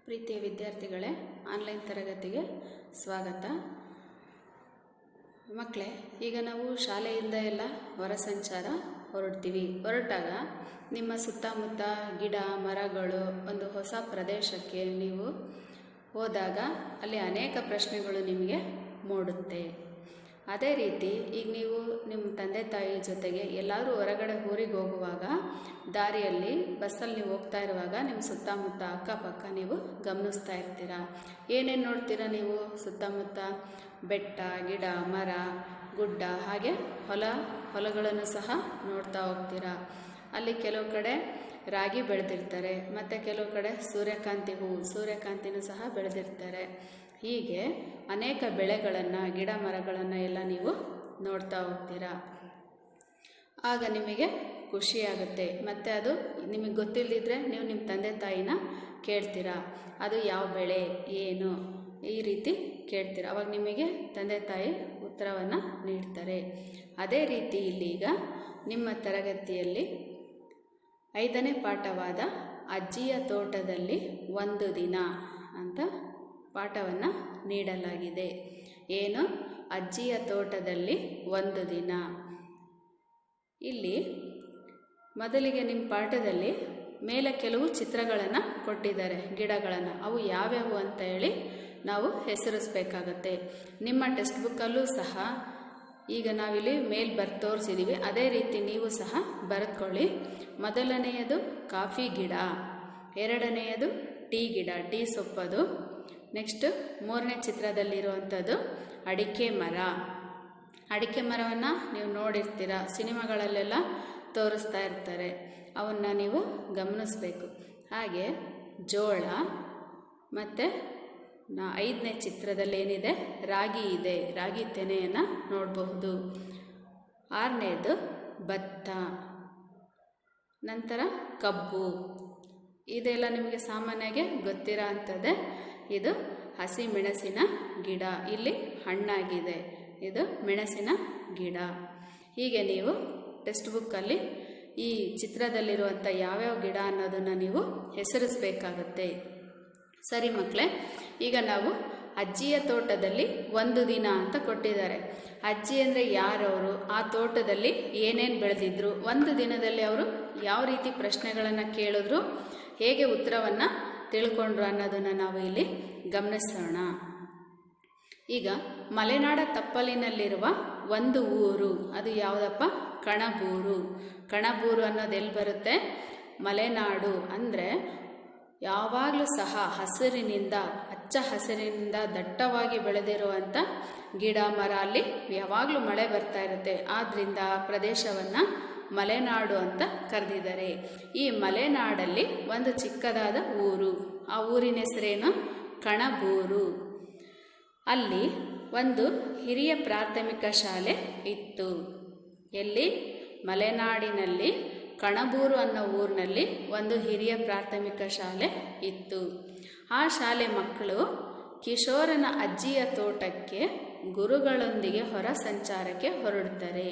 ಪ್ರೀತಿಯ ವಿದ್ಯಾರ್ಥಿಗಳೇ, ಆನ್ಲೈನ್ ತರಗತಿಗೆ ಸ್ವಾಗತ. ಮಕ್ಕಳೇ, ಈಗ ನಾವು ಶಾಲೆಯಿಂದ ಎಲ್ಲ ಹೊರ ಸಂಚಾರ ಹೊರಟಾಗ ನಿಮ್ಮ ಸುತ್ತಮುತ್ತ ಗಿಡ ಮರಗಳು ಒಂದು ಹೊಸ ಪ್ರದೇಶಕ್ಕೆ ನೀವು ಹೋದಾಗ ಅಲ್ಲಿ ಅನೇಕ ಪ್ರಶ್ನೆಗಳು ನಿಮಗೆ ಮೂಡುತ್ತೆ. ಅದೇ ರೀತಿ ಈಗ ನೀವು ನಿಮ್ಮ ತಂದೆ ತಾಯಿ ಜೊತೆಗೆ ಎಲ್ಲರೂ ಹೊರಗಡೆ ಊರಿಗೆ ಹೋಗುವಾಗ ದಾರಿಯಲ್ಲಿ ಬಸ್ಸಲ್ಲಿ ನೀವು ಹೋಗ್ತಾ ಇರುವಾಗ ನಿಮ್ಮ ಸುತ್ತಮುತ್ತ ಅಕ್ಕಪಕ್ಕ ನೀವು ಗಮನಿಸ್ತಾ ಇರ್ತೀರ. ಏನೇನು ನೋಡ್ತೀರಾ ನೀವು? ಸುತ್ತಮುತ್ತ ಬೆಟ್ಟ, ಗಿಡ, ಮರ, ಗುಡ್ಡ, ಹಾಗೆ ಹೊಲಗಳನ್ನು ಸಹ ನೋಡ್ತಾ ಹೋಗ್ತೀರಾ. ಅಲ್ಲಿ ಕೆಲವು ಕಡೆ ರಾಗಿ ಬೆಳೆದಿರ್ತಾರೆ, ಮತ್ತು ಕೆಲವು ಕಡೆ ಸೂರ್ಯಕಾಂತಿನೂ ಸಹ ಬೆಳೆದಿರ್ತಾರೆ. ಹೀಗೆ ಅನೇಕ ಬೆಳೆಗಳನ್ನು, ಗಿಡ ಮರಗಳನ್ನು ಎಲ್ಲ ನೀವು ನೋಡ್ತಾ ಹೋಗ್ತೀರಾ. ಆಗ ನಿಮಗೆ ಖುಷಿಯಾಗುತ್ತೆ. ಮತ್ತು ಅದು ನಿಮಗೆ ಗೊತ್ತಿಲ್ಲದಿದ್ದರೆ ನೀವು ನಿಮ್ಮ ತಂದೆ ತಾಯಿನ ಕೇಳ್ತೀರಾ, ಅದು ಯಾವ ಬೆಳೆ ಏನು ಈ ರೀತಿ ಕೇಳ್ತೀರಾ. ಅವಾಗ ನಿಮಗೆ ತಂದೆ ತಾಯಿ ಉತ್ತರವನ್ನು ನೀಡ್ತಾರೆ. ಅದೇ ರೀತಿ ಇಲ್ಲೀಗ ನಿಮ್ಮ ತರಗತಿಯಲ್ಲಿ 5ನೇ ಪಾಠವಾದ ಅಜ್ಜಿಯ ತೋಟದಲ್ಲಿ ಒಂದು ದಿನ ಅಂತ ಪಾಠವನ್ನು ನೀಡಲಾಗಿದೆ. ಏನು? ಅಜ್ಜಿಯ ತೋಟದಲ್ಲಿ ಒಂದು ದಿನ. ಇಲ್ಲಿ ಮೊದಲಿಗೆ ನಿಮ್ಮ ಪಾಠದಲ್ಲಿ ಮೇಲೆ ಕೆಲವು ಚಿತ್ರಗಳನ್ನು ಕೊಟ್ಟಿದ್ದಾರೆ, ಗಿಡಗಳನ್ನು. ಅವು ಯಾವ್ಯಾವು ಅಂತ ಹೇಳಿ ನಾವು ಹೆಸರಿಸಬೇಕಾಗತ್ತೆ. ನಿಮ್ಮ ಟೆಕ್ಸ್ಟ್ ಬುಕ್ಕಲ್ಲೂ ಸಹ ಈಗ ನಾವಿಲ್ಲಿ ಮೇಲೆ ತೋರಿಸಿದ್ದೀವಿ. ಅದೇ ರೀತಿ ನೀವು ಸಹ ಬರೆದುಕೊಳ್ಳಿ. ಮೊದಲನೆಯದು ಕಾಫಿ ಗಿಡ, ಎರಡನೆಯದು ಟೀ ಗಿಡ, ಟೀ ಸೊಪ್ಪದು. ನೆಕ್ಸ್ಟ್ 3ನೇ ಚಿತ್ರದಲ್ಲಿರುವಂಥದ್ದು ಅಡಿಕೆ ಮರ. ಅಡಿಕೆ ಮರವನ್ನು ನೀವು ನೋಡಿರ್ತೀರ, ಸಿನಿಮಾಗಳಲ್ಲೆಲ್ಲ ತೋರಿಸ್ತಾ ಇರ್ತಾರೆ, ಅವನ್ನು ನೀವು ಗಮನಿಸಬೇಕು. ಹಾಗೆ ಜೋಳ, ಮತ್ತು 5ನೇ ಚಿತ್ರದಲ್ಲಿ ಏನಿದೆ ರಾಗಿ ಇದೆ, ರಾಗಿ ತೆನೆಯನ್ನು ನೋಡಬಹುದು. 6ನೇದು ಭತ್ತ, ನಂತರ ಕಬ್ಬು. ಇದೆಲ್ಲ ನಿಮಗೆ ಸಾಮಾನ್ಯವಾಗಿ ಗೊತ್ತಿರೋ ಅಂಥದ್ದೇ. ಇದು ಹಸಿ ಮೆಣಸಿನ ಗಿಡ, ಇಲ್ಲಿ ಹಣ್ಣಾಗಿದೆ, ಇದು ಮೆಣಸಿನ ಗಿಡ. ಹೀಗೆ ನೀವು ಟೆಕ್ಸ್ಟ್ ಬುಕ್ಕಲ್ಲಿ ಈ ಚಿತ್ರದಲ್ಲಿರುವಂಥ ಯಾವ್ಯಾವ ಗಿಡ ಅನ್ನೋದನ್ನು ನೀವು ಹೆಸರಿಸಬೇಕಾಗತ್ತೆ. ಸರಿ ಮಕ್ಕಳೇ, ಈಗ ನಾವು ಅಜ್ಜಿಯ ತೋಟದಲ್ಲಿ ಒಂದು ದಿನ ಅಂತ ಕೊಟ್ಟಿದ್ದಾರೆ. ಅಜ್ಜಿ ಅಂದರೆ ಯಾರವರು? ಆ ತೋಟದಲ್ಲಿ ಏನೇನು ಬೆಳೆದಿದ್ರು, ಒಂದು ದಿನದಲ್ಲಿ ಅವರು ಯಾವ ರೀತಿ ಪ್ರಶ್ನೆಗಳನ್ನು ಕೇಳಿದ್ರು, ಹೇಗೆ ಉತ್ತರವನ್ನು ತಿಳ್ಕೊಂಡ್ರು ಅನ್ನೋದನ್ನು ನಾವು ಇಲ್ಲಿ ಗಮನಿಸೋಣ. ಈಗ ಮಲೆನಾಡ ತಪ್ಪಲಿನಲ್ಲಿರುವ ಒಂದು ಊರು, ಅದು ಯಾವುದಪ್ಪ? ಕಣಬೂರು. ಕಣಬೂರು ಅನ್ನೋದು ಎಲ್ಲಿ ಬರುತ್ತೆ? ಮಲೆನಾಡು. ಅಂದರೆ ಯಾವಾಗಲೂ ಸಹ ಹಸಿರಿನಿಂದ, ಹಚ್ಚ ಹಸಿರಿನಿಂದ ದಟ್ಟವಾಗಿ ಬೆಳೆದಿರುವಂಥ ಗಿಡ ಮರ, ಅಲ್ಲಿ ಯಾವಾಗಲೂ ಮಳೆ ಬರ್ತಾ ಇರುತ್ತೆ. ಆದ್ದರಿಂದ ಆ ಪ್ರದೇಶವನ್ನು ಮಲೆನಾಡು ಅಂತ ಕರೆದಿದ್ದಾರೆ. ಈ ಮಲೆನಾಡಲ್ಲಿ ಒಂದು ಚಿಕ್ಕದಾದ ಊರು, ಆ ಊರಿನ ಹೆಸರೇನು? ಕಣಬೂರು. ಅಲ್ಲಿ ಒಂದು ಹಿರಿಯ ಪ್ರಾಥಮಿಕ ಶಾಲೆ ಇತ್ತು. ಎಲ್ಲಿ? ಮಲೆನಾಡಿನಲ್ಲಿ ಕಣಬೂರು ಅನ್ನೋ ಊರಿನಲ್ಲಿ ಒಂದು ಹಿರಿಯ ಪ್ರಾಥಮಿಕ ಶಾಲೆ ಇತ್ತು. ಆ ಶಾಲೆ ಮಕ್ಕಳು ಕಿಶೋರನ ಅಜ್ಜಿಯ ತೋಟಕ್ಕೆ ಗುರುಗಳೊಂದಿಗೆ ಹೊರ ಸಂಚಾರಕ್ಕೆ ಹೊರಡ್ತಾರೆ.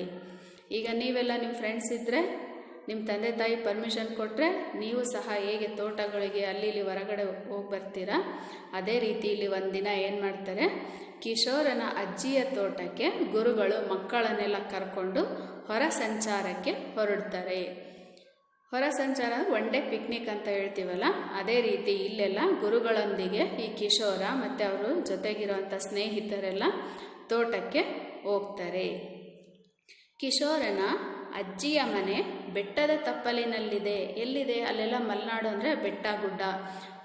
ಈಗ ನೀವೆಲ್ಲ ನಿಮ್ಮ ಫ್ರೆಂಡ್ಸ್ ಇದ್ದರೆ, ನಿಮ್ಮ ತಂದೆ ತಾಯಿ ಪರ್ಮಿಷನ್ ಕೊಟ್ಟರೆ ನೀವು ಸಹ ಹೇಗೆ ತೋಟಗಳಿಗೆ ಅಲ್ಲಿ ಇಲ್ಲಿ ಹೊರಗಡೆ ಹೋಗಿ ಬರ್ತೀರಾ, ಅದೇ ರೀತಿ ಇಲ್ಲಿ ಒಂದಿನ ಏನು ಮಾಡ್ತಾರೆ, ಕಿಶೋರನ ಅಜ್ಜಿಯ ತೋಟಕ್ಕೆ ಗುರುಗಳು ಮಕ್ಕಳನ್ನೆಲ್ಲ ಕರ್ಕೊಂಡು ಹೊರ ಸಂಚಾರಕ್ಕೆ ಹೊರಡ್ತಾರೆ. ಹೊರ ಸಂಚಾರ ಒನ್ ಡೇ ಪಿಕ್ನಿಕ್ ಅಂತ ಹೇಳ್ತೀವಲ್ಲ, ಅದೇ ರೀತಿ ಇಲ್ಲೆಲ್ಲ ಗುರುಗಳೊಂದಿಗೆ ಈ ಕಿಶೋರ ಮತ್ತು ಅವರು ಜೊತೆಗಿರುವಂಥ ಸ್ನೇಹಿತರೆಲ್ಲ ತೋಟಕ್ಕೆ ಹೋಗ್ತಾರೆ. ಕಿಶೋರನ ಅಜ್ಜಿಯ ಮನೆ ಬೆಟ್ಟದ ತಪ್ಪಲಿನಲ್ಲಿದೆ. ಎಲ್ಲಿದೆ? ಅಲ್ಲೆಲ್ಲ ಮಲೆನಾಡು ಅಂದರೆ ಬೆಟ್ಟ ಗುಡ್ಡ.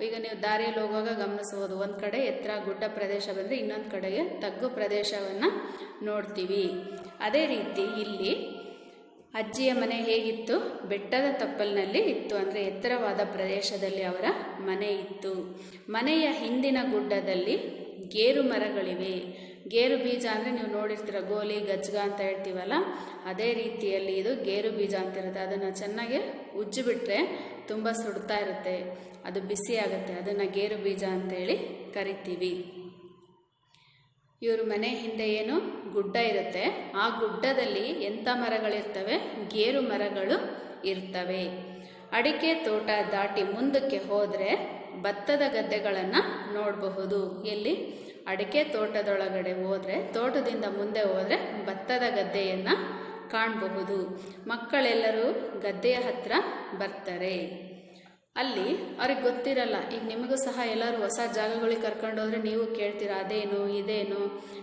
ಈಗ ನೀವು ದಾರಿಯಲ್ಲಿ ಹೋಗುವಾಗ ಗಮನಿಸ್ಬೋದು, ಒಂದು ಕಡೆ ಎತ್ತರ ಗುಡ್ಡ ಪ್ರದೇಶ ಬಂದರೆ ಇನ್ನೊಂದು ಕಡೆಗೆ ತಗ್ಗು ಪ್ರದೇಶವನ್ನು ನೋಡ್ತೀವಿ. ಅದೇ ರೀತಿ ಇಲ್ಲಿ ಅಜ್ಜಿಯ ಮನೆ ಹೇಗಿತ್ತು? ಬೆಟ್ಟದ ತಪ್ಪಲಿನಲ್ಲಿ ಇತ್ತು, ಅಂದರೆ ಎತ್ತರವಾದ ಪ್ರದೇಶದಲ್ಲಿ ಅವರ ಮನೆ ಇತ್ತು. ಮನೆಯ ಹಿಂದಿನ ಗುಡ್ಡದಲ್ಲಿ ಗೇರು ಮರಗಳಿವೆ. ಗೇರು ಬೀಜ ಅಂದರೆ ನೀವು ನೋಡಿರ್ತೀರ, ಗೋಲಿ ಗಜ್ಗ ಅಂತ ಹೇಳ್ತೀವಲ್ಲ, ಅದೇ ರೀತಿಯಲ್ಲಿ ಇದು ಗೇರು ಬೀಜ ಅಂತಿರುತ್ತೆ. ಅದನ್ನು ಚೆನ್ನಾಗಿ ಉಜ್ಜಿಬಿಟ್ರೆ ತುಂಬ ಸುಡ್ತಾ ಇರುತ್ತೆ, ಅದು ಬಿಸಿ ಆಗುತ್ತೆ, ಅದನ್ನು ಗೇರು ಬೀಜ ಅಂತೇಳಿ ಕರಿತೀವಿ. ಇವ್ರ ಮನೆ ಹಿಂದೆ ಏನು ಗುಡ್ಡ ಇರುತ್ತೆ, ಆ ಗುಡ್ಡದಲ್ಲಿ ಎಂಥ ಮರಗಳಿರ್ತವೆ? ಗೇರು ಮರಗಳು ಇರ್ತವೆ. ಅಡಿಕೆ ತೋಟ ದಾಟಿ ಮುಂದಕ್ಕೆ ಹೋದರೆ ಭತ್ತದ ಗದ್ದೆಗಳನ್ನು ನೋಡಬಹುದು. ಎಲ್ಲಿ? ಅಡಿಕೆ ತೋಟದೊಳಗಡೆ ಹೋದರೆ, ತೋಟದಿಂದ ಮುಂದೆ ಹೋದರೆ ಭತ್ತದ ಗದ್ದೆಯನ್ನು ಕಾಣಬಹುದು. ಮಕ್ಕಳೆಲ್ಲರೂ ಗದ್ದೆಯ ಹತ್ರ ಬರ್ತಾರೆ. ಅಲ್ಲಿ ಅವ್ರಿಗೆ ಗೊತ್ತಿರಲ್ಲ. ಈಗ ನಿಮಗೂ ಸಹ ಎಲ್ಲರೂ ಹೊಸ ಜಾಗಗಳಿಗೆ ಕರ್ಕೊಂಡೋದ್ರೆ ನೀವು ಕೇಳ್ತೀರಾ, ಅದೇನು ಇದೇನು,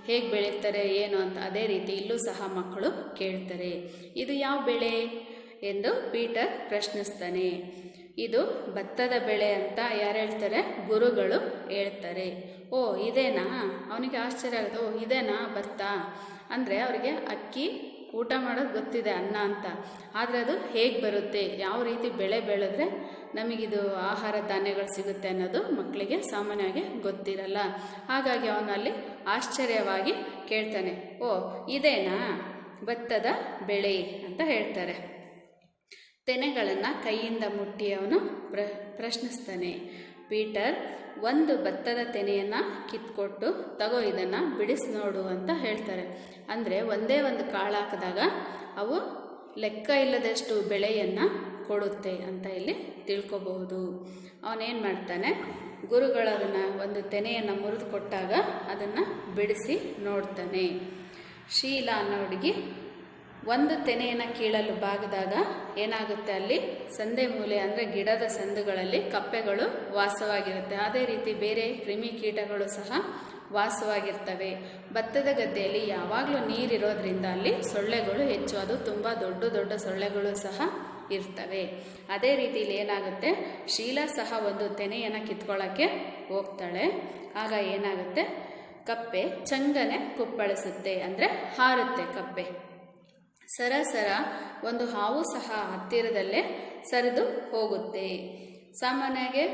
ಹೇಗೆ ಬೆಳೀತಾರೆ ಏನು ಅಂತ. ಅದೇ ರೀತಿ ಇಲ್ಲೂ ಸಹ ಮಕ್ಕಳು ಕೇಳ್ತಾರೆ, ಇದು ಯಾವ ಬೆಳೆ ಎಂದು ಪೀಟರ್ ಪ್ರಶ್ನಿಸ್ತಾನೆ. ಇದು ಭತ್ತದ ಬೆಳೆ ಅಂತ ಯಾರು ಹೇಳ್ತಾರೆ? ಗುರುಗಳು ಹೇಳ್ತಾರೆ. ಓ ಇದೇನಾ? ಅವನಿಗೆ ಆಶ್ಚರ್ಯ ಆಗುತ್ತೆ. ಓ ಇದೇನಾ ಭತ್ತ ಅಂದರೆ ಅವರಿಗೆ ಅಕ್ಕಿ ಊಟ ಮಾಡೋದು ಗೊತ್ತಿದೆ, ಅನ್ನ ಅಂತ. ಆದರೆ ಅದು ಹೇಗೆ ಬರುತ್ತೆ, ಯಾವ ರೀತಿ ಬೆಳೆ ಬೆಳೆದ್ರೆ ನಮಗಿದು ಆಹಾರ ಧಾನ್ಯಗಳು ಸಿಗುತ್ತೆ ಅನ್ನೋದು ಮಕ್ಕಳಿಗೆ ಸಾಮಾನ್ಯವಾಗಿ ಗೊತ್ತಿರಲ್ಲ. ಹಾಗಾಗಿ ಅವನಲ್ಲಿ ಆಶ್ಚರ್ಯವಾಗಿ ಕೇಳ್ತಾನೆ, ಓ ಇದೇನಾ ಭತ್ತದ ಬೆಳೆ ಅಂತ ಹೇಳ್ತಾರೆ. ತೆನೆಗಳನ್ನು ಕೈಯಿಂದ ಮುಟ್ಟಿ ಅವನು ಪ್ರಶ್ನಿಸ್ತಾನೆ. ಪೀಟರ್ ಒಂದು ಭತ್ತದ ತೆನೆಯನ್ನು ಕಿತ್ಕೊಟ್ಟು, ತಗೋ ಇದನ್ನು ಬಿಡಿಸಿ ನೋಡು ಅಂತ ಹೇಳ್ತಾರೆ. ಅಂದರೆ ಒಂದೇ ಒಂದು ಕಾಳು ಹಾಕಿದಾಗ ಅವು ಲೆಕ್ಕ ಇಲ್ಲದಷ್ಟು ಬೆಳೆಯನ್ನು ಕೊಡುತ್ತೆ ಅಂತ ಇಲ್ಲಿ ತಿಳ್ಕೊಬಹುದು. ಅವನೇನು ಮಾಡ್ತಾನೆ, ಗುರುಗಳು ಅದನ್ನು ಒಂದು ತೆನೆಯನ್ನು ಮುರಿದು ಕೊಟ್ಟಾಗ ಅದನ್ನು ಬಿಡಿಸಿ ನೋಡ್ತಾನೆ. ಶೀಲಾ ಅನ್ನೋ ಹುಡುಗಿ ಒಂದು ತೆನೆಯನ್ನು ಕೀಳಲು ಬಾಗಿದಾಗ ಏನಾಗುತ್ತೆ, ಅಲ್ಲಿ ಸಂದೆ ಮೂಲೆ ಅಂದರೆ ಗಿಡದ ಸಂದುಗಳಲ್ಲಿ ಕಪ್ಪೆಗಳು ವಾಸವಾಗಿರುತ್ತೆ. ಅದೇ ರೀತಿ ಬೇರೆ ಕ್ರಿಮಿಕೀಟಗಳು ಸಹ ವಾಸವಾಗಿರ್ತವೆ. ಭತ್ತದ ಗದ್ದೆಯಲ್ಲಿ ಯಾವಾಗಲೂ ನೀರಿರೋದ್ರಿಂದ ಅಲ್ಲಿ ಸೊಳ್ಳೆಗಳು ಹೆಚ್ಚು, ಅದು ತುಂಬ ದೊಡ್ಡ ದೊಡ್ಡ ಸೊಳ್ಳೆಗಳು ಸಹ ಇರ್ತವೆ. ಅದೇ ರೀತಿಯಲ್ಲಿ ಏನಾಗುತ್ತೆ, ಶೀಲಾ ಸಹ ಒಂದು ತೆನೆಯನ್ನು ಕಿತ್ಕೊಳ್ಳೋಕ್ಕೆ ಹೋಗ್ತಾಳೆ. ಆಗ ಏನಾಗುತ್ತೆ, ಕಪ್ಪೆ ಚಂಗನೆ ಕುಪ್ಪಳಿಸುತ್ತೆ, ಅಂದರೆ ಹಾರುತ್ತೆ ಕಪ್ಪೆ. ಸರಸರ ಒಂದು ಹಾವು ಸಹ ಹತ್ತಿರದಲ್ಲೇ ಸರಿದು ಹೋಗುತ್ತೆ. ಸಾಮಾನ್ಯವಾಗಿ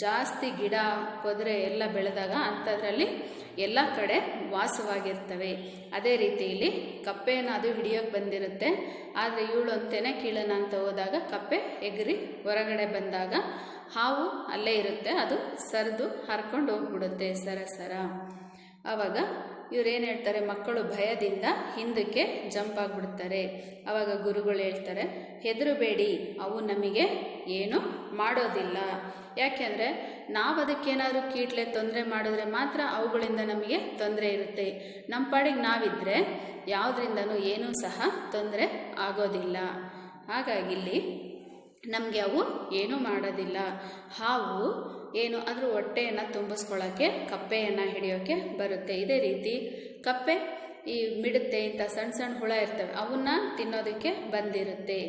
ಜಾಸ್ತಿ ಗಿಡ ಪೊದರೆ ಎಲ್ಲ ಬೆಳೆದಾಗ ಅಂಥದ್ರಲ್ಲಿ ಎಲ್ಲ ಕಡೆ ವಾಸವಾಗಿರ್ತವೆ. ಅದೇ ರೀತಿಯಲ್ಲಿ ಕಪ್ಪೆಯನ್ನು ಅದು ಹಿಡಿಯೋಕ್ಕೆ ಬಂದಿರುತ್ತೆ. ಆದರೆ ಇವಳು ಒಂದು ತೆನೆ ಕೀಳೋಣ ಅಂತ ಹೋದಾಗ ಕಪ್ಪೆ ಎಗರಿ ಹೊರಗಡೆ ಬಂದಾಗ ಹಾವು ಅಲ್ಲೇ ಇರುತ್ತೆ, ಅದು ಸರಿದು ಹರ್ಕೊಂಡು ಹೋಗ್ಬಿಡುತ್ತೆ ಸರಸರ. ಆವಾಗ ಇವರೇನು ಹೇಳ್ತಾರೆ, ಮಕ್ಕಳು ಭಯದಿಂದ ಹಿಂದಕ್ಕೆ ಜಂಪ್ ಆಗಿಬಿಡ್ತಾರೆ. ಆವಾಗ ಗುರುಗಳು ಹೇಳ್ತಾರೆ, ಹೆದರಬೇಡಿ, ಅವು ನಮಗೆ ಏನು ಮಾಡೋದಿಲ್ಲ. ಯಾಕೆಂದರೆ ನಾವು ಅದಕ್ಕೇನಾದರೂ ಕೀಟ್ಲೆ ತೊಂದರೆ ಮಾಡಿದ್ರೆ ಮಾತ್ರ ಅವುಗಳಿಂದ ನಮಗೆ ತೊಂದರೆ ಇರುತ್ತೆ. ನಮ್ಮ ಪಾಡಿಗೆ ನಾವಿದ್ದರೆ ಯಾವುದರಿಂದನೂ ಏನೂ ಸಹ ತೊಂದರೆ ಆಗೋದಿಲ್ಲ. ಹಾಗಾಗಿ ಇಲ್ಲಿ ನಮಗೆ ಅವು ಏನೂ ಮಾಡೋದಿಲ್ಲ. ಹಾವು ಏನು ಅದ್ರ ಹೊಟ್ಟೆಯನ್ನು ತುಂಬಿಸ್ಕೊಳ್ಳೋಕ್ಕೆ ಕಪ್ಪೆಯನ್ನು ಹಿಡಿಯೋಕ್ಕೆ ಬರುತ್ತೆ. ಇದೇ ರೀತಿ ಕಪ್ಪೆ ಈ ಮಿಡತೆ ಇಂಥ ಸಣ್ಣ ಸಣ್ಣ ಹುಳ ಇರ್ತವೆ, ಅವನ್ನ ತಿನ್ನೋದಕ್ಕೆ ಬಂದಿರುತ್ತೆ.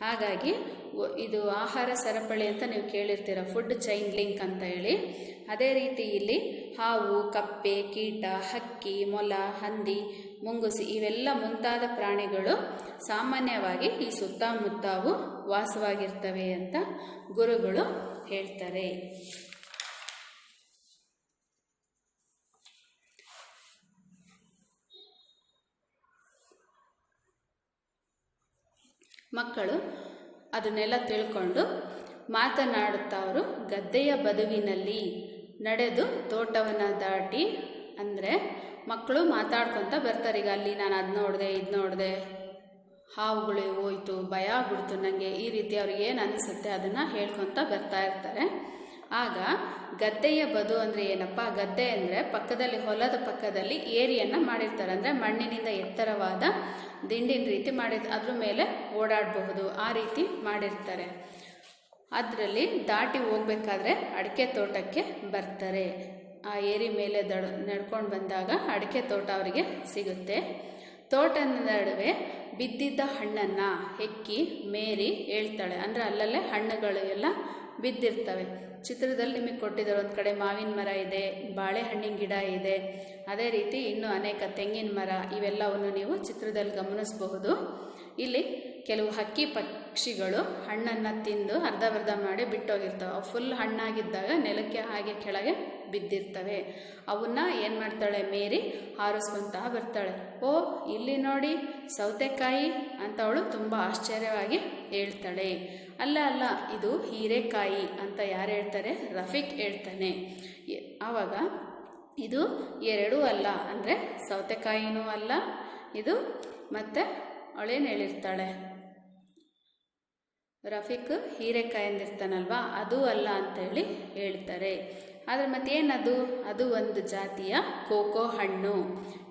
ಹಾಗಾಗಿ ಇದು ಆಹಾರ ಸರಪಳಿ ಅಂತ ನೀವು ಕೇಳಿರ್ತೀರ, ಫುಡ್ ಚೈನ್ ಲಿಂಕ್ ಅಂತ ಹೇಳಿ. ಅದೇ ರೀತಿ ಇಲ್ಲಿ ಹಾವು, ಕಪ್ಪೆ, ಕೀಟ, ಹಕ್ಕಿ, ಮೊಲ, ಹಂದಿ, ಮುಂಗುಸಿ ಇವೆಲ್ಲ ಮುಂತಾದ ಪ್ರಾಣಿಗಳು ಸಾಮಾನ್ಯವಾಗಿ ಈ ಸುತ್ತಮುತ್ತವು ವಾಸವಾಗಿರ್ತವೆ ಅಂತ ಗುರುಗಳು ಹೇಳ್ತಾರೆ. ಮಕ್ಕಳು ಅದನ್ನೆಲ್ಲ ತಿಳ್ಕೊಂಡು ಮಾತನಾಡುತ್ತಾ ಅವರು ಗದ್ದೆಯ ಬದುವಿನಲ್ಲಿ ನಡೆದು ತೋಟವನ್ನು ದಾಟಿ, ಅಂದರೆ ಮಕ್ಕಳು ಮಾತಾಡ್ಕೊತ ಬರ್ತಾರೆ. ಈಗ ಅಲ್ಲಿ ನಾನು ಅದು ನೋಡಿದೆ, ಇದು ನೋಡಿದೆ, ಹಾವುಗಳು ಹೋಯ್ತು, ಭಯ ಆಗ್ಬಿಡ್ತು ನನಗೆ, ಈ ರೀತಿ ಅವ್ರಿಗೆ ಏನು ಅನಿಸುತ್ತೆ ಅದನ್ನು ಹೇಳ್ಕೊತ ಬರ್ತಾ ಇರ್ತಾರೆ. ಆಗ ಗದ್ದೆಯ ಬದು ಅಂದರೆ ಏನಪ್ಪ, ಗದ್ದೆ ಅಂದರೆ ಪಕ್ಕದಲ್ಲಿ ಹೊಲದ ಪಕ್ಕದಲ್ಲಿ ಏರಿಯನ್ನು ಮಾಡಿರ್ತಾರೆ. ಅಂದರೆ ಮಣ್ಣಿನಿಂದ ಎತ್ತರವಾದ ದಿಂಡಿನ ರೀತಿ ಅದ್ರ ಮೇಲೆ ಓಡಾಡಬಹುದು, ಆ ರೀತಿ ಮಾಡಿರ್ತಾರೆ. ಅದರಲ್ಲಿ ದಾಟಿ ಹೋಗ್ಬೇಕಾದ್ರೆ ಅಡಿಕೆ ತೋಟಕ್ಕೆ ಬರ್ತಾರೆ. ಆ ಏರಿ ಮೇಲೆ ನಡ್ಕೊಂಡು ಬಂದಾಗ ಅಡಿಕೆ ತೋಟ ಅವರಿಗೆ ಸಿಗುತ್ತೆ. ತೋಟದ ನಡುವೆ ಬಿದ್ದಿದ್ದ ಹಣ್ಣನ್ನು ಹೆಕ್ಕಿ ಮೇರಿ ಹೇಳ್ತಾಳೆ. ಅಂದರೆ ಅಲ್ಲಲ್ಲೇ ಹಣ್ಣುಗಳು ಎಲ್ಲ ಬಿದ್ದಿರ್ತವೆ. ಚಿತ್ರದಲ್ಲಿ ನಿಮಗೆ ಕೊಟ್ಟಿದ್ದಾರೆ, ಒಂದು ಕಡೆ ಮಾವಿನ ಮರ ಇದೆ, ಬಾಳೆಹಣ್ಣಿನ ಗಿಡ ಇದೆ, ಅದೇ ರೀತಿ ಇನ್ನೂ ಅನೇಕ ತೆಂಗಿನ ಮರ, ಇವೆಲ್ಲವನ್ನು ನೀವು ಚಿತ್ರದಲ್ಲಿ ಗಮನಿಸಬಹುದು. ಇಲ್ಲಿ ಕೆಲವು ಹಕ್ಕಿ ಪಕ್ಷಿಗಳು ಹಣ್ಣನ್ನು ತಿಂದು ಅರ್ಧಬರ್ಧ ಮಾಡಿ ಬಿಟ್ಟೋಗಿರ್ತವೆ. ಅವು ಫುಲ್ ಹಣ್ಣಾಗಿದ್ದಾಗ ನೆಲಕ್ಕೆ ಹಾಗೆ ಕೆಳಗೆ ಬಿದ್ದಿರ್ತವೆ. ಅವನ್ನ ಏನು ಮಾಡ್ತಾಳೆ, ಮೇರಿ ಹಾರಿಸ್ಕೊತಾ ಬರ್ತಾಳೆ. ಓ ಇಲ್ಲಿ ನೋಡಿ ಸೌತೆಕಾಯಿ ಅಂತ ಅವಳು ತುಂಬ ಆಶ್ಚರ್ಯವಾಗಿ ಹೇಳ್ತಾಳೆ. ಅಲ್ಲ ಅಲ್ಲ, ಇದು ಹೀರೆಕಾಯಿ ಅಂತ ಯಾರು ಹೇಳ್ತಾರೆ, ರಫೀಕ್ ಹೇಳ್ತಾನೆ. ಆವಾಗ ಇದು ಎರಡೂ ಅಲ್ಲ, ಅಂದರೆ ಸೌತೆಕಾಯಿನೂ ಅಲ್ಲ ಇದು, ಮತ್ತು ಅವಳೇನು ಹೇಳಿರ್ತಾಳೆ, ರಫೀಕ್ ಹೀರೆಕಾಯಿ ಅಂದಿರ್ತಾನಲ್ವ, ಅದು ಅಲ್ಲ ಅಂತೇಳಿ ಹೇಳ್ತಾರೆ. ಆದರೆ ಮತ್ತೇನದು? ಅದು ಒಂದು ಜಾತಿಯ ಕೋಕೋ ಹಣ್ಣು.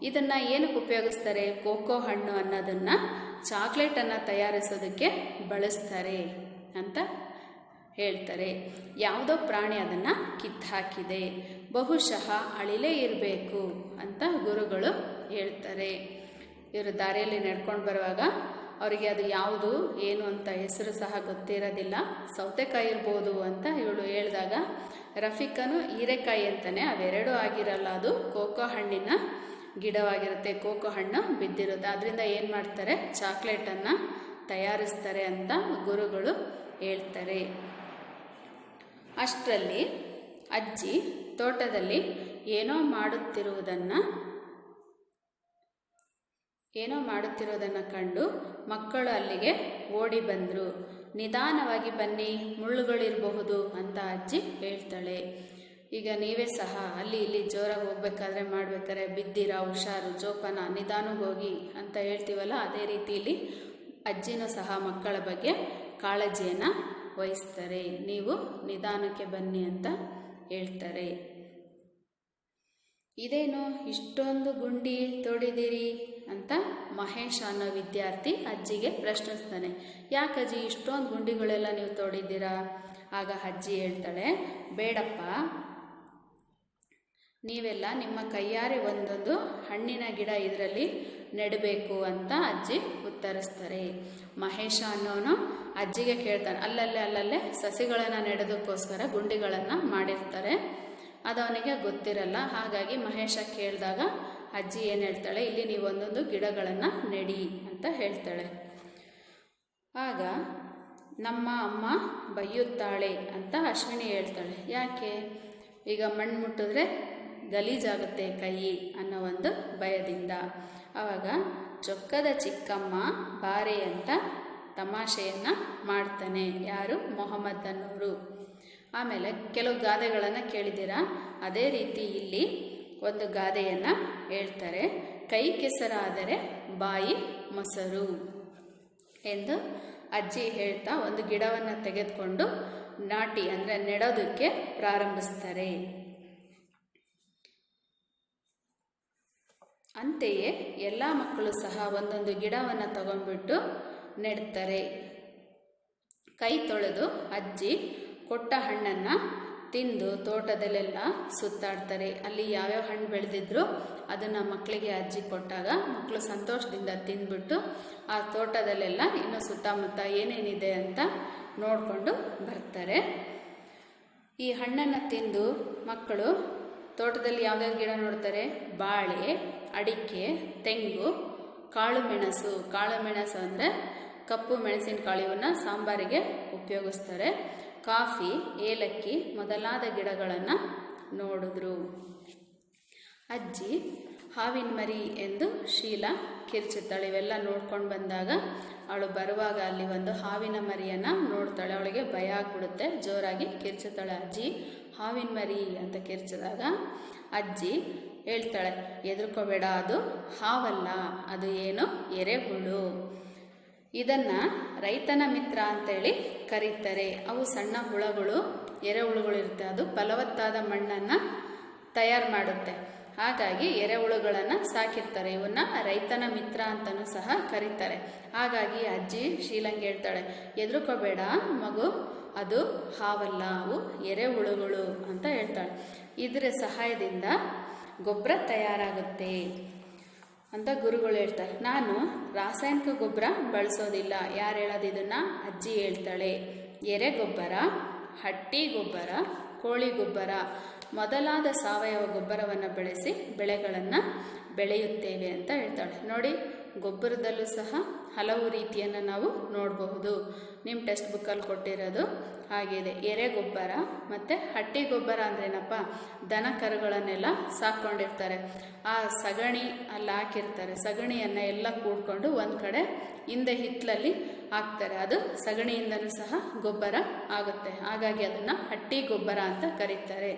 ಇದನ್ನು ಏನಕ್ಕೆ ಉಪಯೋಗಿಸ್ತಾರೆ? ಕೋಕೋ ಹಣ್ಣು ಅನ್ನೋದನ್ನು ಚಾಕ್ಲೇಟನ್ನು ತಯಾರಿಸೋದಕ್ಕೆ ಬಳಸ್ತಾರೆ ಅಂತ ಹೇಳ್ತಾರೆ. ಯಾವುದೋ ಪ್ರಾಣಿ ಅದನ್ನು ಕಿತ್ತಾಕಿದೆ, ಬಹುಶಃ ಅಳಿಲೇ ಇರಬೇಕು ಅಂತ ಗುರುಗಳು ಹೇಳ್ತಾರೆ. ಇವರು ದಾರಿಯಲ್ಲಿ ನಡ್ಕೊಂಡು ಬರುವಾಗ ಅವರಿಗೆ ಅದು ಯಾವುದು ಏನು ಅಂತ ಹೆಸರು ಸಹ ಗೊತ್ತಿರೋದಿಲ್ಲ. ಸೌತೆಕಾಯಿ ಇರ್ಬೋದು ಅಂತ ಇವಳು ಹೇಳಿದಾಗ ರಫೀಕನು ಹೀರೆಕಾಯಿ ಅಂತಾನೆ, ಅವೆರಡೂ ಆಗಿರಲ್ಲ, ಅದು ಕೋಕೋ ಹಣ್ಣಿನ ಗಿಡವಾಗಿರುತ್ತೆ. ಕೋಕೋ ಹಣ್ಣು ಬಿದ್ದಿರುತ್ತೆ, ಅದರಿಂದ ಏನು ಮಾಡ್ತಾರೆ? ಚಾಕ್ಲೇಟನ್ನು ತಯಾರಿಸ್ತಾರೆ ಅಂತ ಗುರುಗಳು ಹೇಳ್ತಾರೆ. ಅಷ್ಟರಲ್ಲಿ ಅಜ್ಜಿ ತೋಟದಲ್ಲಿ ಏನೋ ಮಾಡುತ್ತಿರೋದನ್ನು ಕಂಡು ಮಕ್ಕಳು ಅಲ್ಲಿಗೆ ಓಡಿ ಬಂದರು. ನಿಧಾನವಾಗಿ ಬನ್ನಿ, ಮುಳ್ಳುಗಳಿರಬಹುದು ಅಂತ ಅಜ್ಜಿ ಹೇಳ್ತಾಳೆ. ಈಗ ನೀವೇ ಸಹ ಅಲ್ಲಿ ಇಲ್ಲಿ ಜೋರಾಗಿ ಹೋಗ್ಬೇಕಾದ್ರೆ ಮಾಡ್ಬೇಕಾದ್ರೆ ಬಿದ್ದಿರಾ, ಹುಷಾರು, ಜೋಪಾನ, ನಿಧಾನಕ್ಕೆ ಹೋಗಿ ಅಂತ ಹೇಳ್ತೀವಲ್ಲ, ಅದೇ ರೀತಿಯಲ್ಲಿ ಅಜ್ಜಿನೂ ಸಹ ಮಕ್ಕಳ ಬಗ್ಗೆ ಕಾಳಜಿಯನ್ನು ವಹಿಸ್ತಾರೆ. ನೀವು ನಿಧಾನಕ್ಕೆ ಬನ್ನಿ ಅಂತ ಹೇಳ್ತಾರೆ. ಇದೇನು ಇಷ್ಟೊಂದು ಗುಂಡಿ ತೋಡಿದಿರಿ ಅಂತ ಮಹೇಶ್ ಅನ್ನೋ ವಿದ್ಯಾರ್ಥಿ ಅಜ್ಜಿಗೆ ಪ್ರಶ್ನಿಸ್ತಾನೆ. ಯಾಕಜ್ಜಿ ಇಷ್ಟೊಂದು ಗುಂಡಿಗಳೆಲ್ಲ ನೀವು ತೋಡಿದ್ದೀರಾ? ಆಗ ಅಜ್ಜಿ ಹೇಳ್ತಾಳೆ, ಬೇಡಪ್ಪ, ನೀವೆಲ್ಲ ನಿಮ್ಮ ಕೈಯಾರೆ ಒಂದೊಂದು ಹಣ್ಣಿನ ಗಿಡ ಇದರಲ್ಲಿ ನೆಡಬೇಕು ಅಂತ ಅಜ್ಜಿ ಉತ್ತರಿಸ್ತಾರೆ. ಮಹೇಶ ಅನ್ನೋನು ಅಜ್ಜಿಗೆ ಕೇಳ್ತಾನೆ, ಅಲ್ಲಲ್ಲೇ ಸಸಿಗಳನ್ನು ನೆಡೋದಕ್ಕೋಸ್ಕರ ಗುಂಡಿಗಳನ್ನು ಮಾಡಿರ್ತಾರೆ, ಅದು ಅವನಿಗೆ ಗೊತ್ತಿರಲ್ಲ. ಹಾಗಾಗಿ ಮಹೇಶ ಕೇಳಿದಾಗ ಅಜ್ಜಿ ಏನು ಹೇಳ್ತಾಳೆ, ಇಲ್ಲಿ ನೀವು ಒಂದೊಂದು ಗಿಡಗಳನ್ನು ನೆಡಿ ಅಂತ ಹೇಳ್ತಾಳೆ. ಆಗ ನಮ್ಮ ಅಮ್ಮ ಬೈಯುತ್ತಾಳೆ ಅಂತ ಅಶ್ವಿನಿ ಹೇಳ್ತಾಳೆ. ಯಾಕೆ? ಈಗ ಮಣ್ಣು ಮುಟ್ಟಿದ್ರೆ ಗಲೀಜಾಗುತ್ತೆ ಕೈ ಅನ್ನೋ ಒಂದು ಭಯದಿಂದ. ಆವಾಗ ಚೊಕ್ಕದ ಚಿಕ್ಕಮ್ಮ ಬಾರೆ ಅಂತ ತಮಾಷೆಯನ್ನು ಮಾಡ್ತಾನೆ. ಯಾರು? ಮೊಹಮ್ಮದ್ ಅನ್ನೋರು. ಆಮೇಲೆ ಕೆಲವು ಗಾದೆಗಳನ್ನು ಕೇಳಿದ್ದೀರಾ, ಅದೇ ರೀತಿ ಇಲ್ಲಿ ಒಂದು ಗಾದೆಯನ್ನು ಹೇಳ್ತಾರೆ. ಕೈ ಕೆಸರಾದರೆ ಬಾಯಿ ಮೊಸರು ಎಂದು ಅಜ್ಜಿ ಹೇಳ್ತಾ ಒಂದು ಗಿಡವನ್ನು ತೆಗೆದುಕೊಂಡು ನಾಟಿ ಅಂದರೆ ನೆಡೋದಕ್ಕೆ ಪ್ರಾರಂಭಿಸ್ತಾರೆ. ಅಂತೆಯೇ ಎಲ್ಲ ಮಕ್ಕಳು ಸಹ ಒಂದೊಂದು ಗಿಡವನ್ನು ತಗೊಂಡ್ಬಿಟ್ಟು ನೆಡ್ತಾರೆ. ಕೈ ತೊಳೆದು ಅಜ್ಜಿ ಕೊಟ್ಟ ಹಣ್ಣನ್ನು ತಿಂದು ತೋಟದಲ್ಲೆಲ್ಲ ಸುತ್ತಾಡ್ತಾರೆ. ಅಲ್ಲಿ ಯಾವ್ಯಾವ ಹಣ್ಣು ಬೆಳೆದಿದ್ರು ಅದನ್ನು ಮಕ್ಕಳಿಗೆ ಅಜ್ಜಿ ಕೊಟ್ಟಾಗ ಮಕ್ಕಳು ಸಂತೋಷದಿಂದ ತಿಂದ್ಬಿಟ್ಟು ಆ ತೋಟದಲ್ಲೆಲ್ಲ ಇನ್ನು ಸುತ್ತಮುತ್ತ ಏನೇನಿದೆ ಅಂತ ನೋಡಿಕೊಂಡು ಬರ್ತಾರೆ. ಈ ಹಣ್ಣನ್ನು ತಿಂದು ಮಕ್ಕಳು ತೋಟದಲ್ಲಿ ಯಾವುದಾದ್ರು ಗಿಡ ನೋಡ್ತಾರೆ? ಬಾಳೆ, ಅಡಿಕೆ, ತೆಂಗು, ಕಾಳು ಮೆಣಸು. ಕಾಳು ಮೆಣಸು ಅಂದರೆ ಕಪ್ಪು ಮೆಣಸಿನಕಾಳು, ಇವನ್ನ ಸಾಂಬಾರಿಗೆ ಉಪಯೋಗಿಸ್ತಾರೆ. ಕಾಫಿ, ಏಲಕ್ಕಿ ಮೊದಲಾದ ಗಿಡಗಳನ್ನು ನೋಡಿದ್ರು. ಅಜ್ಜಿ ಹಾವಿನ ಮರಿ ಎಂದು ಶೀಲಾ ಕಿರ್ಚುತ್ತಾಳೆ. ಇವೆಲ್ಲ ನೋಡ್ಕೊಂಡು ಬಂದಾಗ ಅವಳು ಬರುವಾಗ ಅಲ್ಲಿ ಒಂದು ಹಾವಿನ ಮರಿಯನ್ನು ನೋಡ್ತಾಳೆ. ಅವಳಿಗೆ ಭಯ ಆಗ್ಬಿಡುತ್ತೆ, ಜೋರಾಗಿ ಕಿರ್ಚುತ್ತಾಳೆ. ಅಜ್ಜಿ ಹಾವಿನ ಮರಿ ಅಂತ ಕಿರ್ಚಿದಾಗ ಅಜ್ಜಿ ಹೇಳ್ತಾಳೆ, ಹೆದರ್ಕೋಬೇಡ, ಅದು ಹಾವಲ್ಲ, ಅದು ಏನು ಎರೆಹುಳು. ಇದನ್ನು ರೈತನ ಮಿತ್ರ ಅಂತೇಳಿ ಕರೀತಾರೆ. ಅವು ಸಣ್ಣ ಹುಳಗಳು, ಎರೆಹುಳುಗಳಿರುತ್ತೆ. ಅದು ಫಲವತ್ತಾದ ಮಣ್ಣನ್ನು ತಯಾರು ಮಾಡುತ್ತೆ. ಹಾಗಾಗಿ ಎರೆಹುಳುಗಳನ್ನು ಸಾಕಿರ್ತಾರೆ. ಇವನ್ನ ರೈತನ ಮಿತ್ರ ಅಂತಲೂ ಸಹ ಕರೀತಾರೆ. ಹಾಗಾಗಿ ಅಜ್ಜಿ ಶೀಲಂಗೆ ಹೇಳ್ತಾಳೆ, ಹೆದರ್ಕೋಬೇಡ ಮಗು, ಅದು ಹಾವಲ್ಲ, ಅವು ಎರೆಹುಳುಗಳು ಅಂತ ಹೇಳ್ತಾಳೆ. ಇದರ ಸಹಾಯದಿಂದ ಗೊಬ್ಬರ ತಯಾರಾಗುತ್ತೆ ಅಂತ ಗುರುಗಳು ಹೇಳ್ತಾರೆ. ನಾನು ರಾಸಾಯನಿಕ ಗೊಬ್ಬರ ಬಳಸೋದಿಲ್ಲ. ಯಾರು ಹೇಳೋದು ಇದನ್ನು? ಅಜ್ಜಿ ಹೇಳ್ತಾಳೆ. ಎರೆ ಗೊಬ್ಬರ, ಹಟ್ಟಿ ಗೊಬ್ಬರ, ಕೋಳಿ ಗೊಬ್ಬರ ಮೊದಲಾದ ಸಾವಯವ ಗೊಬ್ಬರವನ್ನು ಬಳಸಿ ಬೆಳೆಗಳನ್ನು ಬೆಳೆಯುತ್ತೇವೆ ಅಂತ ಹೇಳ್ತಾಳೆ. ನೋಡಿ, ಗೊಬ್ಬರದಲ್ಲೂ ಸಹ ಹಲವು ರೀತಿಯನ್ನು ನಾವು ನೋಡಬಹುದು. ನಿಮ್ಮ ಟೆಕ್ಸ್ಟ್ ಬುಕ್ಕಲ್ಲಿ ಕೊಟ್ಟಿರೋದು ಹಾಗಿದೆ. ಎರೆ ಗೊಬ್ಬರ ಮತ್ತು ಹಟ್ಟಿ ಗೊಬ್ಬರ ಅಂದ್ರೇನಪ್ಪ? ದನ ಕರುಗಳನ್ನೆಲ್ಲ ಸಾಕ್ಕೊಂಡಿರ್ತಾರೆ. ಆ ಸಗಣಿ ಅಲ್ಲಿ ಹಾಕಿರ್ತಾರೆ. ಸಗಣಿಯನ್ನು ಎಲ್ಲ ಕೂಡ್ಕೊಂಡು ಒಂದು ಕಡೆ ಹಿಂದೆ ಹಿತ್ತಲಲ್ಲಿ ಹಾಕ್ತಾರೆ. ಅದು ಸಗಣಿಯಿಂದನೂ ಸಹ ಗೊಬ್ಬರ ಆಗುತ್ತೆ. ಹಾಗಾಗಿ ಅದನ್ನು ಹಟ್ಟಿ ಗೊಬ್ಬರ ಅಂತ ಕರೀತಾರೆ.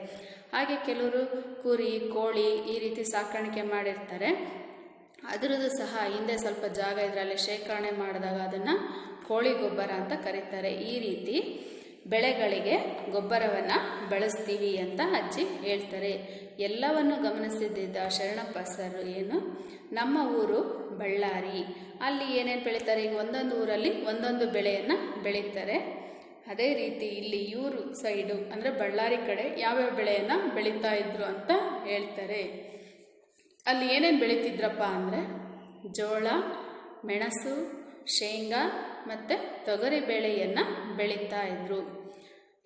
ಹಾಗೆ ಕೆಲವರು ಕುರಿ, ಕೋಳಿ ಈ ರೀತಿ ಸಾಕಾಣಿಕೆ ಮಾಡಿರ್ತಾರೆ. ಅದರದ್ದು ಸಹ ಹಿಂದೆ ಸ್ವಲ್ಪ ಜಾಗ ಇದರಲ್ಲಿ ಶೇಖರಣೆ ಮಾಡಿದಾಗ ಅದನ್ನು ಕೋಳಿ ಗೊಬ್ಬರ ಅಂತ ಕರೀತಾರೆ. ಈ ರೀತಿ ಬೆಳೆಗಳಿಗೆ ಗೊಬ್ಬರವನ್ನು ಬಳಸ್ತೀವಿ ಅಂತ ಅಜ್ಜಿ ಹೇಳ್ತಾರೆ. ಎಲ್ಲವನ್ನು ಗಮನಿಸಿದ್ದ ಶರಣಪ್ಪ ಸರ್ ಏನು, ನಮ್ಮ ಊರು ಬಳ್ಳಾರಿ, ಅಲ್ಲಿ ಏನೇನು ಬೆಳೀತಾರೆ, ಈಗ ಒಂದೊಂದು ಊರಲ್ಲಿ ಒಂದೊಂದು ಬೆಳೆಯನ್ನು ಬೆಳೀತಾರೆ. ಅದೇ ರೀತಿ ಇಲ್ಲಿ ಇವರು ಸೈಡು ಅಂದರೆ ಬಳ್ಳಾರಿ ಕಡೆ ಯಾವ್ಯಾವ ಬೆಳೆಯನ್ನು ಬೆಳೀತಾ ಇದ್ರು ಅಂತ ಹೇಳ್ತಾರೆ. ಅಲ್ಲಿ ಏನೇನು ಬೆಳೀತಿದ್ರಪ್ಪ ಅಂದರೆ ಜೋಳ, ಮೆಣಸು, ಶೇಂಗಾ ಮತ್ತು ತೊಗರಿ ಬೇಳೆಯನ್ನು ಬೆಳೀತಾ ಇದ್ರು.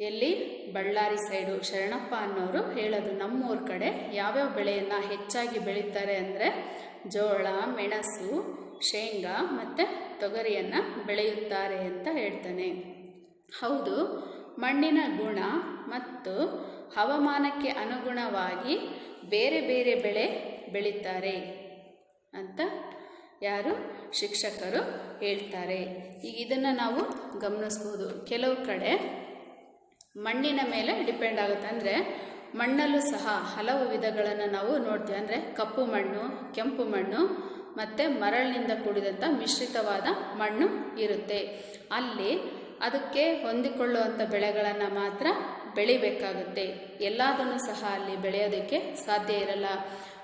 ಎಲ್ಲಿ ಬಳ್ಳಾರಿ ಸೈಡು ಶರಣಪ್ಪ ಅನ್ನೋರು ಹೇಳೋದು ನಮ್ಮೂರ ಕಡೆ ಯಾವ್ಯಾವ ಬೆಳೆಯನ್ನು ಹೆಚ್ಚಾಗಿ ಬೆಳೀತಾರೆ ಅಂದರೆ ಜೋಳ, ಮೆಣಸು, ಶೇಂಗಾ ಮತ್ತು ತೊಗರಿಯನ್ನು ಬೆಳೆಯುತ್ತಾರೆ ಅಂತ ಹೇಳ್ತಾನೆ. ಹೌದು, ಮಣ್ಣಿನ ಗುಣ ಮತ್ತು ಹವಾಮಾನಕ್ಕೆ ಅನುಗುಣವಾಗಿ ಬೇರೆ ಬೇರೆ ಬೆಳೆ ಬೆಳೀತಾರೆ ಅಂತ ಯಾರು ಶಿಕ್ಷಕರು ಹೇಳ್ತಾರೆ. ಈಗ ಇದನ್ನು ನಾವು ಗಮನಿಸ್ಬೋದು. ಕೆಲವು ಕಡೆ ಮಣ್ಣಿನ ಮೇಲೆ ಡಿಪೆಂಡ್ ಆಗುತ್ತೆ. ಅಂದರೆ ಮಣ್ಣಲ್ಲೂ ಸಹ ಹಲವು ವಿಧಗಳನ್ನು ನಾವು ನೋಡ್ತೀವಿ. ಅಂದರೆ ಕಪ್ಪು ಮಣ್ಣು, ಕೆಂಪು ಮಣ್ಣು ಮತ್ತು ಮರಳಿನಿಂದ ಕೂಡಿದಂಥ ಮಿಶ್ರಿತವಾದ ಮಣ್ಣು ಇರುತ್ತೆ. ಅಲ್ಲಿ ಅದಕ್ಕೆ ಹೊಂದಿಕೊಳ್ಳುವಂಥ ಬೆಳೆಗಳನ್ನು ಮಾತ್ರ ಬೆಳಿಬೇಕಾಗುತ್ತೆ. ಎಲ್ಲದನ್ನು ಸಹ ಅಲ್ಲಿ ಬೆಳೆಯೋದಕ್ಕೆ ಸಾಧ್ಯ ಇರಲ್ಲ.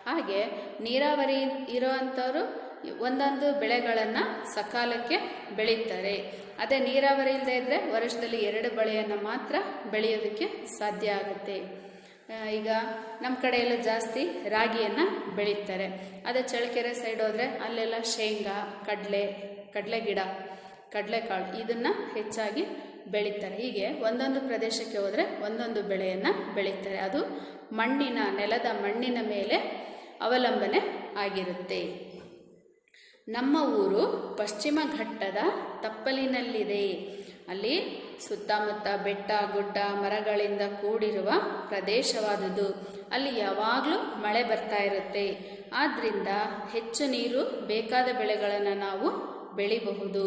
ಹಾಗೆ ನೀರಾವರಿ ಇರೋವಂಥವ್ರು ಒಂದೊಂದು ಬೆಳೆಗಳನ್ನು ಸಕಾಲಕ್ಕೆ ಬೆಳೀತಾರೆ. ಅದೇ ನೀರಾವರಿ ಇಲ್ಲದೆ ಇದ್ದರೆ ವರ್ಷದಲ್ಲಿ 2 ಬೆಳೆಯನ್ನು ಮಾತ್ರ ಬೆಳೆಯೋದಕ್ಕೆ ಸಾಧ್ಯ ಆಗುತ್ತೆ. ಈಗ ನಮ್ಮ ಕಡೆ ಎಲ್ಲ ಜಾಸ್ತಿ ರಾಗಿಯನ್ನು ಬೆಳೀತಾರೆ. ಅದೇ ಚಳ್ಳಕೆರೆ ಸೈಡ್ ಹೋದರೆ ಅಲ್ಲೆಲ್ಲ ಶೇಂಗಾ, ಕಡಲೆ ಗಿಡ, ಕಡಲೆಕಾಳು ಇದನ್ನು ಹೆಚ್ಚಾಗಿ ಬೆಳೀತಾರೆ. ಹೀಗೆ ಒಂದೊಂದು ಪ್ರದೇಶಕ್ಕೆ ಹೋದರೆ ಒಂದೊಂದು ಬೆಳೆಯನ್ನು ಬೆಳೀತಾರೆ. ಅದು ನೆಲದ ಮಣ್ಣಿನ ಮೇಲೆ ಅವಲಂಬನೆ ಆಗಿರುತ್ತೆ. ನಮ್ಮ ಊರು ಪಶ್ಚಿಮ ಘಟ್ಟದ ತಪ್ಪಲಿನಲ್ಲಿದೆ. ಅಲ್ಲಿ ಸುತ್ತಮುತ್ತ ಬೆಟ್ಟ, ಗುಡ್ಡ, ಮರಗಳಿಂದ ಕೂಡಿರುವ ಪ್ರದೇಶವಾದುದು. ಅಲ್ಲಿ ಯಾವಾಗಲೂ ಮಳೆ ಬರ್ತಾ ಇರುತ್ತೆ. ಆದ್ದರಿಂದ ಹೆಚ್ಚು ನೀರು ಬೇಕಾದ ಬೆಳೆಗಳನ್ನು ನಾವು ಬೆಳಿಬಹುದು.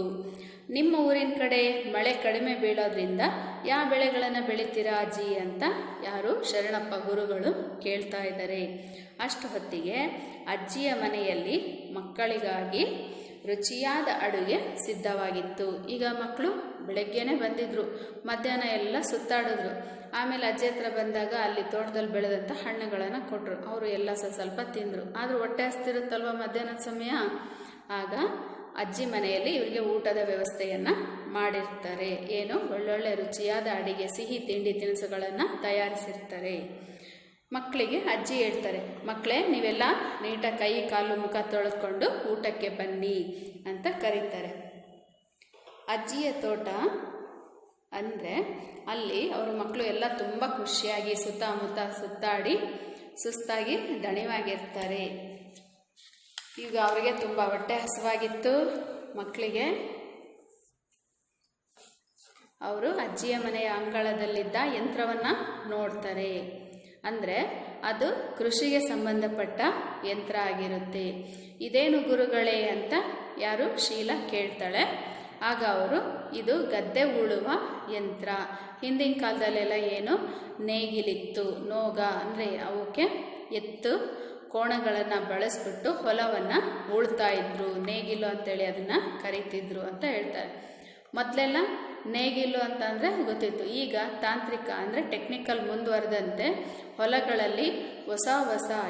ನಿಮ್ಮ ಊರಿನ ಕಡೆ ಮಳೆ ಕಡಿಮೆ ಬೀಳೋದ್ರಿಂದ ಯಾವ ಬೆಳೆಗಳನ್ನು ಬೆಳಿತೀರಾ ಅಜ್ಜಿ ಅಂತ ಯಾರು ಶರಣಪ್ಪ ಗುರುಗಳು ಕೇಳ್ತಾ ಇದ್ದಾರೆ. ಅಷ್ಟು ಹೊತ್ತಿಗೆ ಅಜ್ಜಿಯ ಮನೆಯಲ್ಲಿ ಮಕ್ಕಳಿಗಾಗಿ ರುಚಿಯಾದ ಅಡುಗೆ ಸಿದ್ಧವಾಗಿತ್ತು. ಈಗ ಮಕ್ಕಳು ಬೆಳಗ್ಗೆನೇ ಬಂದಿದ್ರು, ಮಧ್ಯಾಹ್ನ ಎಲ್ಲ ಸುತ್ತಾಡಿದ್ರು. ಆಮೇಲೆ ಅಜ್ಜಿ ಹತ್ರ ಬಂದಾಗ ಅಲ್ಲಿ ತೋಟದಲ್ಲಿ ಬೆಳೆದಂಥ ಹಣ್ಣುಗಳನ್ನು ಕೊಟ್ಟರು. ಅವರು ಎಲ್ಲ ಸ್ವಲ್ಪ ತಿಂದರು. ಆದರೂ ಹೊಟ್ಟೆ ಹಸ್ತಿರುತ್ತಲ್ವ ಮಧ್ಯಾಹ್ನದ ಸಮಯ. ಆಗ ಅಜ್ಜಿ ಮನೆಯಲ್ಲಿ ಇವರಿಗೆ ಊಟದ ವ್ಯವಸ್ಥೆಯನ್ನು ಮಾಡಿರ್ತಾರೆ. ಏನು ಒಳ್ಳೊಳ್ಳೆ ರುಚಿಯಾದ ಅಡಿಗೆ, ಸಿಹಿ ತಿಂಡಿ ತಿನಿಸುಗಳನ್ನು ತಯಾರಿಸಿರ್ತಾರೆ. ಮಕ್ಕಳಿಗೆ ಅಜ್ಜಿ ಹೇಳ್ತಾರೆ, ಮಕ್ಕಳೇ ನೀವೆಲ್ಲ ನೀಟಾಗಿ ಕೈ ಕಾಲು ಮುಖ ತೊಳೆದುಕೊಂಡು ಊಟಕ್ಕೆ ಬನ್ನಿ ಅಂತ ಕರೀತಾರೆ. ಅಜ್ಜಿಯ ತೋಟ ಅಂದರೆ ಅಲ್ಲಿ ಅವರ ಮಕ್ಕಳು ಎಲ್ಲ ತುಂಬ ಖುಷಿಯಾಗಿ ಸುತ್ತಮುತ್ತ ಸುತ್ತಾಡಿ ಸುಸ್ತಾಗಿ ದಣಿವಾಗಿರ್ತಾರೆ. ಈಗ ಅವರಿಗೆ ತುಂಬ ಹೊಟ್ಟೆ ಹಸಿವಾಗಿತ್ತು ಮಕ್ಕಳಿಗೆ. ಅವರು ಅಜ್ಜಿಯ ಮನೆಯ ಅಂಗಳದಲ್ಲಿದ್ದ ಯಂತ್ರವನ್ನು ನೋಡ್ತಾರೆ. ಅಂದರೆ ಅದು ಕೃಷಿಗೆ ಸಂಬಂಧಪಟ್ಟ ಯಂತ್ರ ಆಗಿರುತ್ತೆ. ಇದೇನು ಗುರುಗಳೇ ಅಂತ ಯಾರು ಶೀಲಾ ಕೇಳ್ತಾಳೆ. ಆಗ ಅವರು ಇದು ಗದ್ದೆ ಉಳುವ ಯಂತ್ರ. ಹಿಂದಿನ ಕಾಲದಲ್ಲೆಲ್ಲ ಏನು ನೇಗಿಲಿತ್ತು, ನೋಗ ಅಂದರೆ ಅವಕ್ಕೆ ಎತ್ತು ಕೋಣಗಳನ್ನು ಬಳಸ್ಬಿಟ್ಟು ಹೊಲವನ್ನು ಉಳ್ತಾ ಇದ್ರು. ನೇಗಿಲು ಅಂತೇಳಿ ಅದನ್ನು ಕರೀತಿದ್ರು ಅಂತ ಹೇಳ್ತಾರೆ. ಮೊದಲೆಲ್ಲ ನೇಗಿಲು ಅಂತ ಅಂದರೆ ಗೊತ್ತಿತ್ತು. ಈಗ ತಾಂತ್ರಿಕ ಅಂದರೆ ಟೆಕ್ನಿಕಲ್ ಮುಂದುವರೆದಂತೆ ಹೊಲಗಳಲ್ಲಿ ಹೊಸ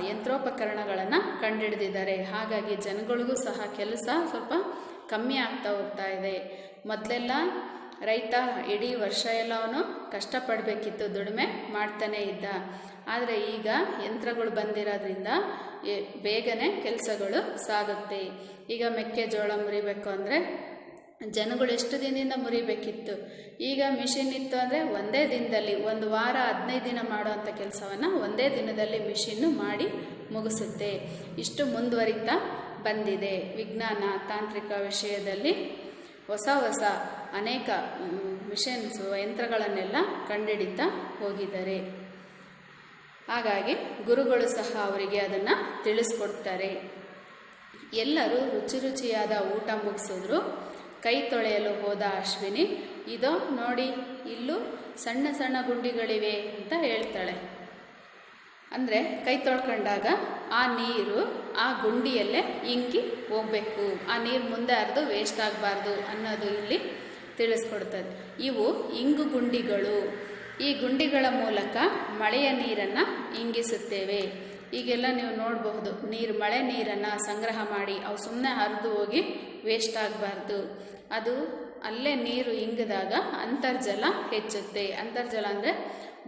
ಯಂತ್ರೋಪಕರಣಗಳನ್ನು ಕಂಡುಹಿಡಿದಿದ್ದಾರೆ. ಹಾಗಾಗಿ ಜನಗಳಿಗೂ ಸಹ ಕೆಲಸ ಸ್ವಲ್ಪ ಕಮ್ಮಿ ಆಗ್ತಾ ಹೋಗ್ತಾ ಇದೆ. ಮೊದಲೆಲ್ಲ ರೈತ ಇಡೀ ವರ್ಷ ಎಲ್ಲ ಅವನು ಕಷ್ಟಪಡಬೇಕಿತ್ತು, ದುಡಿಮೆ ಮಾಡ್ತಾನೇ ಇದ್ದ. ಆದರೆ ಈಗ ಯಂತ್ರಗಳು ಬಂದಿರೋದ್ರಿಂದ ಬೇಗನೆ ಕೆಲಸಗಳು ಸಾಗುತ್ತೆ. ಈಗ ಮೆಕ್ಕೆಜೋಳ ಮುರಿಬೇಕು ಅಂದರೆ ಜನಗಳು ಎಷ್ಟು ದಿನದಿಂದ ಮುರಿಬೇಕಿತ್ತು. ಈಗ ಮಿಷಿನ್ ಇತ್ತು ಅಂದರೆ ಒಂದೇ ದಿನದಲ್ಲಿ 1 ವಾರ 15 ದಿನ ಮಾಡುವಂಥ ಕೆಲಸವನ್ನು ಒಂದೇ ದಿನದಲ್ಲಿ ಮಿಷಿನ್ನು ಮಾಡಿ ಮುಗಿಸುತ್ತೆ. ಇಷ್ಟು ಮುಂದುವರಿತಾ ಬಂದಿದೆ. ವಿಜ್ಞಾನ ತಾಂತ್ರಿಕ ವಿಷಯದಲ್ಲಿ ಹೊಸ ಅನೇಕ ಮಿಷನ್ಸು ಯಂತ್ರಗಳನ್ನೆಲ್ಲ ಕಂಡುಹಿಡಿತಾ ಹೋಗಿದ್ದಾರೆ. ಹಾಗಾಗಿ ಗುರುಗಳು ಸಹ ಅವರಿಗೆ ಅದನ್ನು ತಿಳಿಸ್ಕೊಡ್ತಾರೆ. ಎಲ್ಲರೂ ರುಚಿಯಾದ ಊಟ ಮುಗಿಸಿದ್ರು. ಕೈ ತೊಳೆಯಲು ಹೋದ ಅಶ್ವಿನಿ, ಇದೋ ನೋಡಿ ಇಲ್ಲೂ ಸಣ್ಣ ಸಣ್ಣ ಗುಂಡಿಗಳಿವೆ ಅಂತ ಹೇಳ್ತಾಳೆ. ಅಂದರೆ ಕೈ ತೊಳ್ಕೊಂಡಾಗ ಆ ನೀರು ಆ ಗುಂಡಿಯಲ್ಲೇ ಇಂಗಿ ಹೋಗಬೇಕು, ಆ ನೀರು ಮುಂದೆ ಹರಿದು ವೇಸ್ಟ್ ಆಗಬಾರ್ದು ಅನ್ನೋದು ಇಲ್ಲಿ ತಿಳಿಸ್ಕೊಡ್ತದೆ. ಇವು ಇಂಗು ಗುಂಡಿಗಳು. ಈ ಗುಂಡಿಗಳ ಮೂಲಕ ಮಳೆಯ ನೀರನ್ನು ಇಂಗಿಸುತ್ತೇವೆ. ಈಗೆಲ್ಲ ನೀವು ನೋಡಬಹುದು, ಮಳೆ ನೀರನ್ನು ಸಂಗ್ರಹ ಮಾಡಿ ಅವು ಸುಮ್ಮನೆ ಹರಿದು ಹೋಗಿ ವೇಸ್ಟ್ ಆಗಬಾರ್ದು. ಅದು ಅಲ್ಲೇ ನೀರು ಇಂಗಿದಾಗ ಅಂತರ್ಜಲ ಹೆಚ್ಚುತ್ತೆ. ಅಂತರ್ಜಲ ಅಂದರೆ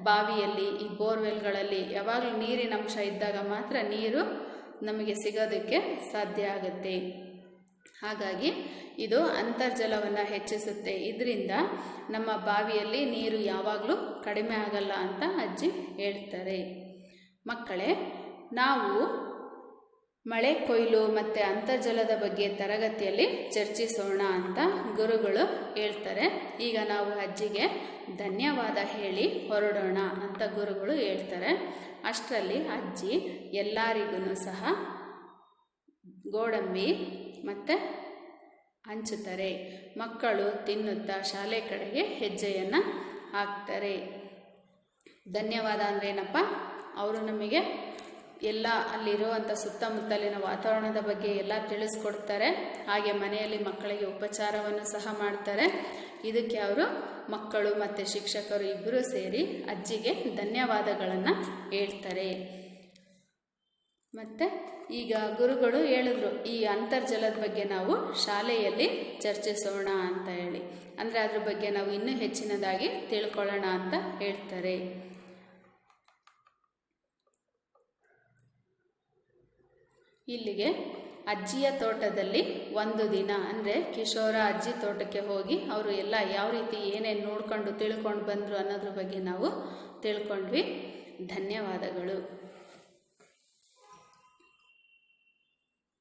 ಬಾವಿಯಲ್ಲಿ, ಈ ಬೋರ್ವೆಲ್ಗಳಲ್ಲಿ ಯಾವಾಗಲೂ ನೀರಿನ ಅಂಶ ಇದ್ದಾಗ ಮಾತ್ರ ನೀರು ನಮಗೆ ಸಿಗೋದಕ್ಕೆ ಸಾಧ್ಯ ಆಗುತ್ತೆ. ಹಾಗಾಗಿ ಇದು ಅಂತರ್ಜಲವನ್ನು ಹೆಚ್ಚಿಸುತ್ತೆ. ಇದರಿಂದ ನಮ್ಮ ಬಾವಿಯಲ್ಲಿ ನೀರು ಯಾವಾಗಲೂ ಕಡಿಮೆ ಆಗಲ್ಲ ಅಂತ ಅಜ್ಜಿ ಹೇಳ್ತಾರೆ. ಮಕ್ಕಳೇ, ನಾವು ಮಳೆ ಕೊಯ್ಲು ಮತ್ತು ಅಂತರ್ಜಲದ ಬಗ್ಗೆ ತರಗತಿಯಲ್ಲಿ ಚರ್ಚಿಸೋಣ ಅಂತ ಗುರುಗಳು ಹೇಳ್ತಾರೆ. ಈಗ ನಾವು ಅಜ್ಜಿಗೆ ಧನ್ಯವಾದ ಹೇಳಿ ಹೊರಡೋಣ ಅಂತ ಗುರುಗಳು ಹೇಳ್ತಾರೆ. ಅಷ್ಟರಲ್ಲಿ ಅಜ್ಜಿ ಎಲ್ಲರಿಗೂ ಸಹ ಗೋಡಂಬಿ ಮತ್ತು ಹಂಚುತ್ತಾರೆ. ಮಕ್ಕಳು ತಿನ್ನುತ್ತಾ ಶಾಲೆ ಕಡೆಗೆ ಹೆಜ್ಜೆಯನ್ನು ಹಾಕ್ತಾರೆ. ಧನ್ಯವಾದ ಅಂದ್ರೇನಪ್ಪ, ಅವರು ನಮಗೆ ಎಲ್ಲ ಅಲ್ಲಿರುವಂಥ ಸುತ್ತಮುತ್ತಲಿನ ವಾತಾವರಣದ ಬಗ್ಗೆ ಎಲ್ಲ ತಿಳಿಸ್ಕೊಡ್ತಾರೆ. ಹಾಗೆ ಮನೆಯಲ್ಲಿ ಮಕ್ಕಳಿಗೆ ಉಪಚಾರವನ್ನು ಸಹ ಮಾಡ್ತಾರೆ. ಇದಕ್ಕೆ ಅವರು ಮಕ್ಕಳು ಮತ್ತು ಶಿಕ್ಷಕರು ಇಬ್ಬರೂ ಸೇರಿ ಅಜ್ಜಿಗೆ ಧನ್ಯವಾದಗಳನ್ನು ಹೇಳ್ತಾರೆ. ಮತ್ತು ಈಗ ಗುರುಗಳು ಹೇಳಿದ್ರು, ಈ ಅಂತರ್ಜಲದ ಬಗ್ಗೆ ನಾವು ಶಾಲೆಯಲ್ಲಿ ಚರ್ಚಿಸೋಣ ಅಂತ ಹೇಳಿ. ಅಂದರೆ ಅದ್ರ ಬಗ್ಗೆ ನಾವು ಇನ್ನೂ ಹೆಚ್ಚಿನದಾಗಿ ತಿಳ್ಕೊಳ್ಳೋಣ ಅಂತ ಹೇಳ್ತಾರೆ. ಇಲ್ಲಿಗೆ ಅಜ್ಜಿಯ ತೋಟದಲ್ಲಿ ಒಂದು ದಿನ, ಅಂದರೆ ಕಿಶೋರ ಅಜ್ಜಿ ತೋಟಕ್ಕೆ ಹೋಗಿ ಅವರು ಎಲ್ಲ ಯಾವ ರೀತಿ ಏನೇನು ನೋಡ್ಕೊಂಡು ತಿಳ್ಕೊಂಡು ಬಂದರು ಅನ್ನೋದ್ರ ಬಗ್ಗೆ ನಾವು ತಿಳ್ಕೊಂಡ್ವಿ. ಧನ್ಯವಾದಗಳು.